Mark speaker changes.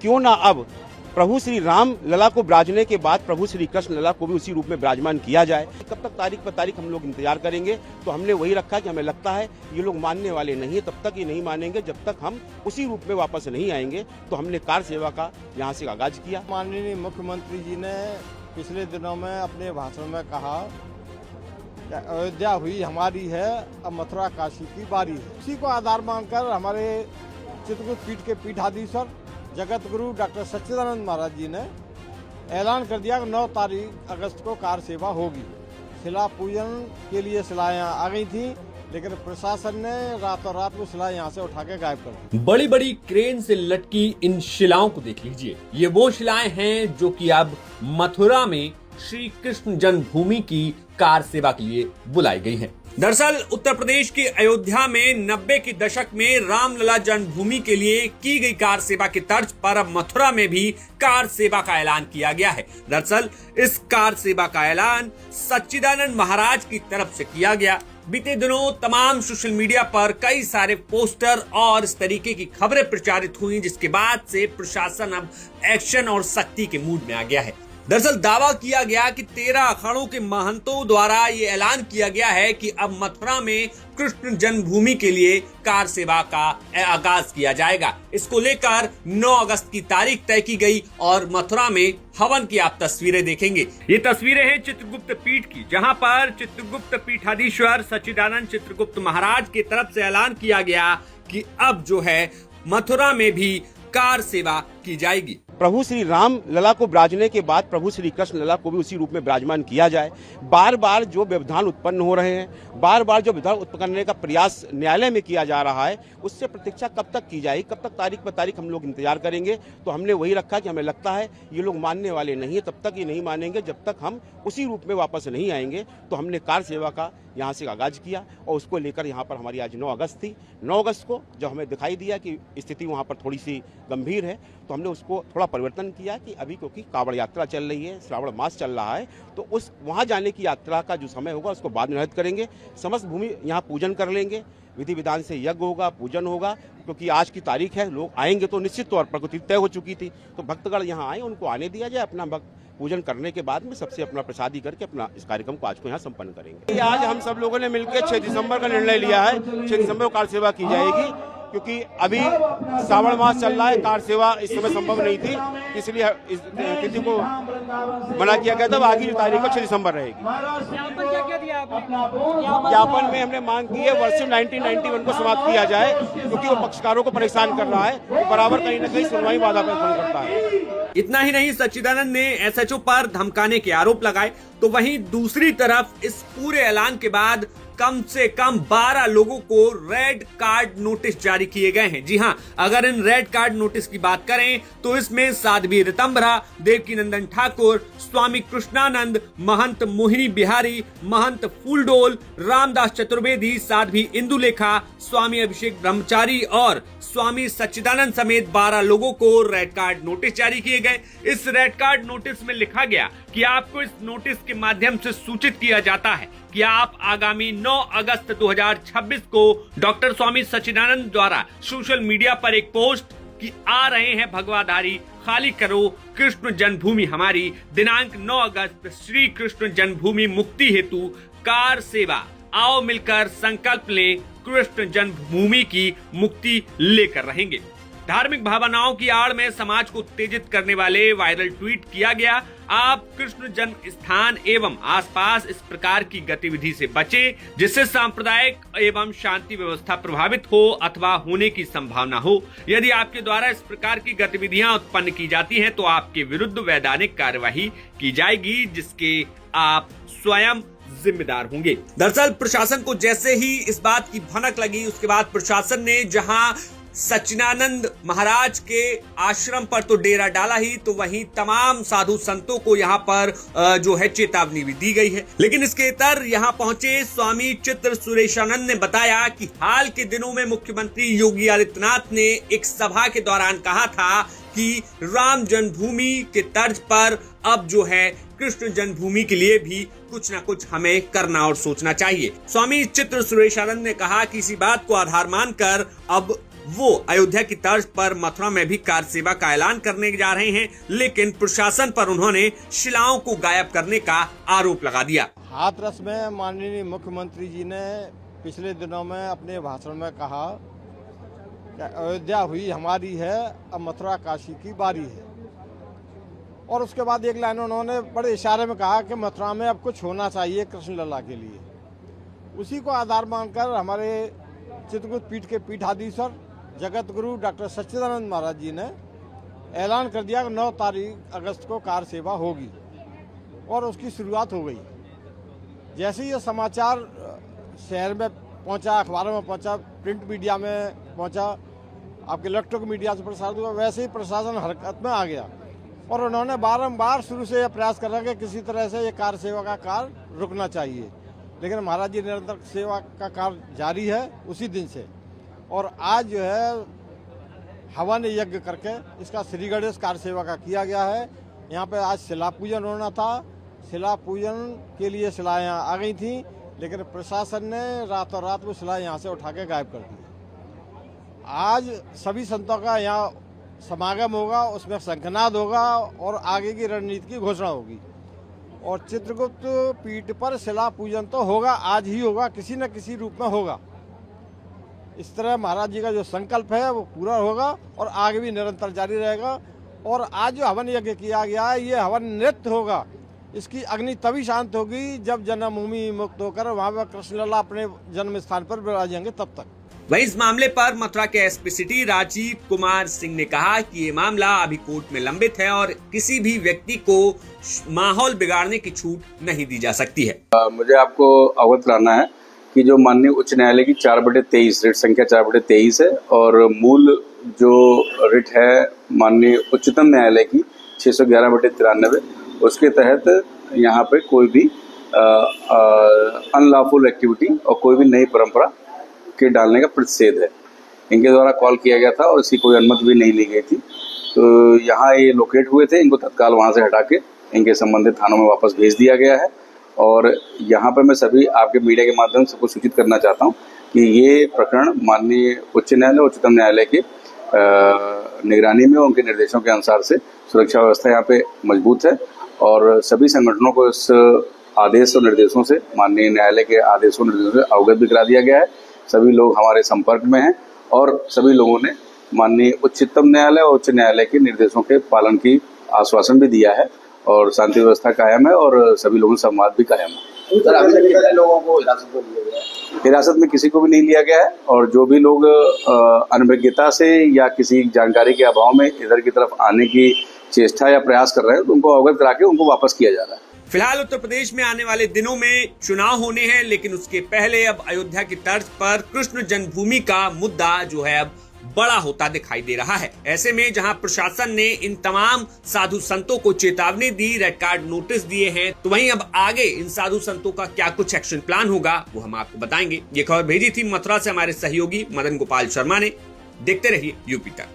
Speaker 1: क्यों ना अब प्रभु श्री राम लला को विराजने के बाद प्रभु श्री कृष्ण लला को भी उसी रूप में विराजमान किया जाए। कब तक तारीख पर तारीख हम लोग इंतजार करेंगे, तो हमने वही रखा कि हमें लगता है ये लोग मानने वाले नहीं है, तब तक ये नहीं मानेंगे जब तक हम उसी रूप में वापस नहीं आएंगे। तो हमने कार सेवा का यहाँ से आगाज किया।
Speaker 2: माननीय मुख्यमंत्री जी ने पिछले दिनों में अपने भाषण में कहा कि अयोध्या हुई हमारी है, अब मथुरा काशी की बारी है। इसी को आधार मानकर हमारे चित्रकूट पीठ के पीठाधीश्वर जगत गुरु डॉक्टर सच्चिदानंद महाराज जी ने ऐलान कर दिया कि 9 तारीख अगस्त को कार सेवा होगी। शिला पूजन के लिए शिलाएं आ गई थी, लेकिन प्रशासन ने रातों रात वो शिला यहाँ से उठा के गायब कर दी।
Speaker 3: बड़ी बड़ी क्रेन से लटकी इन शिलाओं को देख लीजिए। ये वो शिलाएं हैं जो कि अब मथुरा में श्री कृष्ण जन्मभूमि की कार सेवा के लिए बुलाई गई हैं। दरअसल उत्तर प्रदेश के अयोध्या में 90 के दशक में रामलला जन्मभूमि के लिए की गई कार सेवा के तर्ज पर अब मथुरा में भी कार सेवा का ऐलान किया गया है। दरअसल इस कार सेवा का ऐलान सच्चिदानंद महाराज की तरफ से किया गया। बीते दिनों तमाम सोशल मीडिया पर कई सारे पोस्टर और इस तरीके की खबरें प्रचारित हुई, जिसके बाद से प्रशासन अब एक्शन और सख्ती के मूड में आ गया है। दरअसल दावा किया गया कि 13 अखाड़ों के महंतों द्वारा ये ऐलान किया गया है कि अब मथुरा में कृष्ण जन्मभूमि के लिए कार सेवा का आगाज किया जाएगा। इसको लेकर 9 अगस्त की तारीख तय की गई और मथुरा में हवन की आप तस्वीरें देखेंगे। ये तस्वीरें हैं चित्रगुप्त पीठ की, जहां पर चित्रगुप्त पीठाधीश्वर सच्चिदानंद चित्रगुप्त महाराज की तरफ से ऐलान किया गया कि अब जो है मथुरा में भी कार सेवा की जाएगी।
Speaker 1: प्रभु श्री राम लला को विराजने के बाद प्रभु श्री कृष्ण लला को भी उसी रूप में विराजमान किया जाए। बार बार जो व्यवधान उत्पन्न हो रहे हैं, बार बार जो व्यवधान उत्पन्न करने का प्रयास न्यायालय में किया जा रहा है, उससे प्रतीक्षा कब तक की जाएगी, कब तक तारीख पर तारीख हम लोग इंतजार करेंगे। तो हमने वही रखा कि हमें लगता है ये लोग मानने वाले नहीं है, तब तक ये नहीं मानेंगे जब तक हम उसी रूप में वापस नहीं आएंगे। तो हमने कार सेवा का यहाँ से आगाज किया और उसको लेकर यहाँ पर हमारी आज 9 अगस्त थी। 9 अगस्त को जब हमें दिखाई दिया कि स्थिति वहाँ पर थोड़ी सी गंभीर है, तो हमने उसको थोड़ा परिवर्तन किया कि अभी क्योंकि कांवड़ यात्रा चल रही है, श्रावण मास चल रहा है, तो उस वहाँ जाने की यात्रा का जो समय होगा उसको बाद में निर्धारित करेंगे। समस्त भूमि यहाँ पूजन कर लेंगे, विधि विधान से यज्ञ होगा, पूजन होगा, क्योंकि आज की तारीख है, लोग आएंगे तो निश्चित तौर पर कुछ तय हो चुकी थी, तो भक्तगण यहाँ आए, उनको आने दिया जाए। अपना भक्त पूजन करने के बाद में सबसे अपना प्रसादी करके अपना इस कार्यक्रम को आज को यहाँ संपन्न करेंगे। आज हम सब लोगों ने मिलकर 6 दिसंबर का निर्णय लिया है, 6 दिसंबर को कार सेवा की जाएगी, क्योंकि अभी श्रावण मास चल रहा है, कार सेवा इस समय संभव नहीं थी, इसलिए इस तिथि को मना किया गया था। आगे की तारीख को 6 दिसंबर रहेगी। ज्ञापन में हमने मांग की है वर्ष 1991 को समाप्त किया जाए, क्योंकि वो पक्षकारों को परेशान कर रहा है, बराबर कहीं न कहीं सुनवाई बाधा पैदा करता है।
Speaker 3: इतना ही नहीं, सच्चिदानंद ने एसएचओ पर धमकाने के आरोप लगाए, तो वहीं दूसरी तरफ इस पूरे ऐलान के बाद कम से कम 12 लोगों को रेड कार्ड नोटिस जारी किए गए हैं। जी हां, अगर इन रेड कार्ड नोटिस की बात करें तो इसमें साध्वी ऋतंभरा, देवकीनंदन ठाकुर, स्वामी कृष्णानंद, महंत मोहिनी बिहारी, महंत फूलडोल, रामदास चतुर्वेदी, साध्वी इंदुलेखा, स्वामी अभिषेक ब्रह्मचारी और स्वामी सच्चिदानंद समेत 12 लोगों को रेड कार्ड नोटिस जारी किए गए। इस रेड कार्ड नोटिस में लिखा गया कि आपको इस नोटिस के माध्यम से सूचित किया जाता है कि आप आगामी 9 अगस्त 2026 को डॉक्टर स्वामी सच्चिदानंद द्वारा सोशल मीडिया पर एक पोस्ट कि आ रहे हैं भगवाधारी, खाली करो कृष्ण जन्मभूमि हमारी, दिनांक 9 अगस्त श्री कृष्ण जन्मभूमि मुक्ति हेतु कार सेवा, आओ मिलकर संकल्प लें, कृष्ण जन्मभूमि की मुक्ति लेकर रहेंगे। धार्मिक भावनाओं की आड़ में समाज को उत्तेजित करने वाले वायरल ट्वीट किया गया। आप कृष्ण जन्म स्थान एवं आसपास इस प्रकार की गतिविधि से बचें, जिससे सांप्रदायिक एवं शांति व्यवस्था प्रभावित हो अथवा होने की संभावना हो। यदि आपके द्वारा इस प्रकार की गतिविधियां उत्पन्न की जाती हैं, तो आपके विरुद्ध वैधानिक कार्यवाही की जाएगी, जिसके आप स्वयं जिम्मेदार होंगे। दरअसल प्रशासन को जैसे ही इस बात की भनक लगी, उसके बाद प्रशासन ने जहां सच्चिदानंद महाराज के आश्रम पर तो डेरा डाला ही, तो वहीं तमाम साधु संतों को यहाँ पर जो है चेतावनी भी दी गई है। लेकिन इसके इतर यहाँ पहुंचे स्वामी चित्र सुरेशानंद ने बताया कि हाल के दिनों में मुख्यमंत्री योगी आदित्यनाथ ने एक सभा के दौरान कहा था कि राम जन्मभूमि के तर्ज पर अब जो है कृष्ण जन्मभूमि के लिए भी कुछ न कुछ हमें करना और सोचना चाहिए। स्वामी चित्र सुरेशानंद ने कहा कि इसी बात को आधार मानकर अब वो अयोध्या की तर्ज पर मथुरा में भी कार सेवा का ऐलान करने जा रहे हैं, लेकिन प्रशासन पर उन्होंने शिलाओं को गायब करने का आरोप लगा दिया।
Speaker 2: हाथरस में माननीय मुख्यमंत्री जी ने पिछले दिनों में अपने भाषण में कहा कि अयोध्या हुई हमारी है, अब मथुरा काशी की बारी है। और उसके बाद एक लाइन उन्होंने बड़े इशारे में कहा कि मथुरा में अब कुछ होना चाहिए कृष्ण लला के लिए। उसी को आधार मानकर हमारे चित्रकूट पीठ के पीठाधीश्वर जगत गुरु डॉक्टर सच्चिदानंद महाराज जी ने ऐलान कर दिया कि 9 तारीख अगस्त को कार सेवा होगी और उसकी शुरुआत हो गई। जैसे ही ये समाचार शहर में पहुंचा, अखबारों में पहुंचा, प्रिंट मीडिया में पहुंचा, आपके इलेक्ट्रॉनिक मीडिया से प्रसारित हुआ, वैसे ही प्रशासन हरकत में आ गया और उन्होंने बारंबार शुरू से यह प्रयास कर रहा कि किसी तरह से ये कार सेवा का कार्य रुकना चाहिए। लेकिन महाराज जी निरंतर सेवा का कार्य जारी है उसी दिन से। और आज जो है हवन यज्ञ करके इसका श्री गणेश कार सेवा का किया गया है। यहाँ पे आज शिला पूजन होना था, शिला पूजन के लिए शिलाएं यहाँ आ गई थी, लेकिन प्रशासन ने रातों रात वो शिला यहाँ से उठा के गायब कर दी। आज सभी संतों का यहाँ समागम होगा, उसमें शंखनाद होगा और आगे की रणनीति की घोषणा होगी। और चित्रगुप्त पीठ पर शिला पूजन तो होगा, आज ही होगा, किसी न किसी रूप में होगा। इस तरह महाराज जी का जो संकल्प है वो पूरा होगा और आगे भी निरंतर जारी रहेगा। और आज जो हवन यज्ञ किया गया है, ये हवन नृत्य होगा। इसकी अग्नि तभी शांत होगी जब जन्मभूमि मुक्त होकर वहाँ पर कृष्ण लला अपने जन्म स्थान पर विराजेंगे, तब तक।
Speaker 3: वहीं इस मामले पर मथुरा के एसपी सिटी राजीव कुमार सिंह ने कहा कि ये मामला अभी कोर्ट में लंबित है और किसी भी व्यक्ति को माहौल बिगाड़ने की छूट नहीं दी जा सकती है।
Speaker 4: मुझे आपको अवगत कराना है कि जो माननीय उच्च न्यायालय की 4/23 रिट संख्या 4/23 है और मूल जो रिट है माननीय उच्चतम न्यायालय की 611/93, उसके तहत यहाँ पे कोई भी अनलॉफुल एक्टिविटी और कोई भी नई परंपरा के डालने का प्रतिषेध है। इनके द्वारा कॉल किया गया था और इसकी कोई अनुमति भी नहीं ली गई थी। तो यहाँ ये लोकेट हुए थे, इनको तत्काल वहाँ से हटा के इनके संबंधित थानों में वापस भेज दिया गया है। और यहाँ पे मैं सभी आपके मीडिया के माध्यम से कुछ सूचित करना चाहता हूँ कि ये प्रकरण माननीय उच्च न्यायालय उच्चतम न्यायालय के निगरानी में उनके निर्देशों के अनुसार से सुरक्षा व्यवस्था यहाँ पे मजबूत है और सभी संगठनों को इस आदेश और निर्देशों से, माननीय न्यायालय के आदेशों निर्देशों से अवगत भी करा दिया गया है। सभी लोग हमारे संपर्क में हैं और सभी लोगों ने माननीय उच्चतम न्यायालय और उच्च न्यायालय के निर्देशों के पालन की आश्वासन भी दिया है और शांति व्यवस्था कायम है और सभी लोगों से संवाद भी कायम है।
Speaker 5: लोगों को हिरासत में लिया गया है?
Speaker 4: हिरासत में किसी को भी नहीं लिया गया है और जो भी लोग अनभिज्ञता से या किसी जानकारी के अभाव में इधर की तरफ आने की चेष्टा या प्रयास कर रहे हैं तो उनको अवगत करा के उनको वापस किया जा रहा है।
Speaker 3: फिलहाल उत्तर प्रदेश में आने वाले दिनों में चुनाव होने हैं, लेकिन उसके पहले अब अयोध्या की तर्ज पर कृष्ण जन्मभूमि का मुद्दा जो है अब बड़ा होता दिखाई दे रहा है। ऐसे में जहां प्रशासन ने इन तमाम साधु संतों को चेतावनी दी, रेड कार्ड नोटिस दिए हैं, तो वहीं अब आगे इन साधु संतों का क्या कुछ एक्शन प्लान होगा वो हम आपको बताएंगे। ये खबर भेजी थी मथुरा से हमारे सहयोगी मदन गोपाल शर्मा ने। देखते रहिए यूपी तक।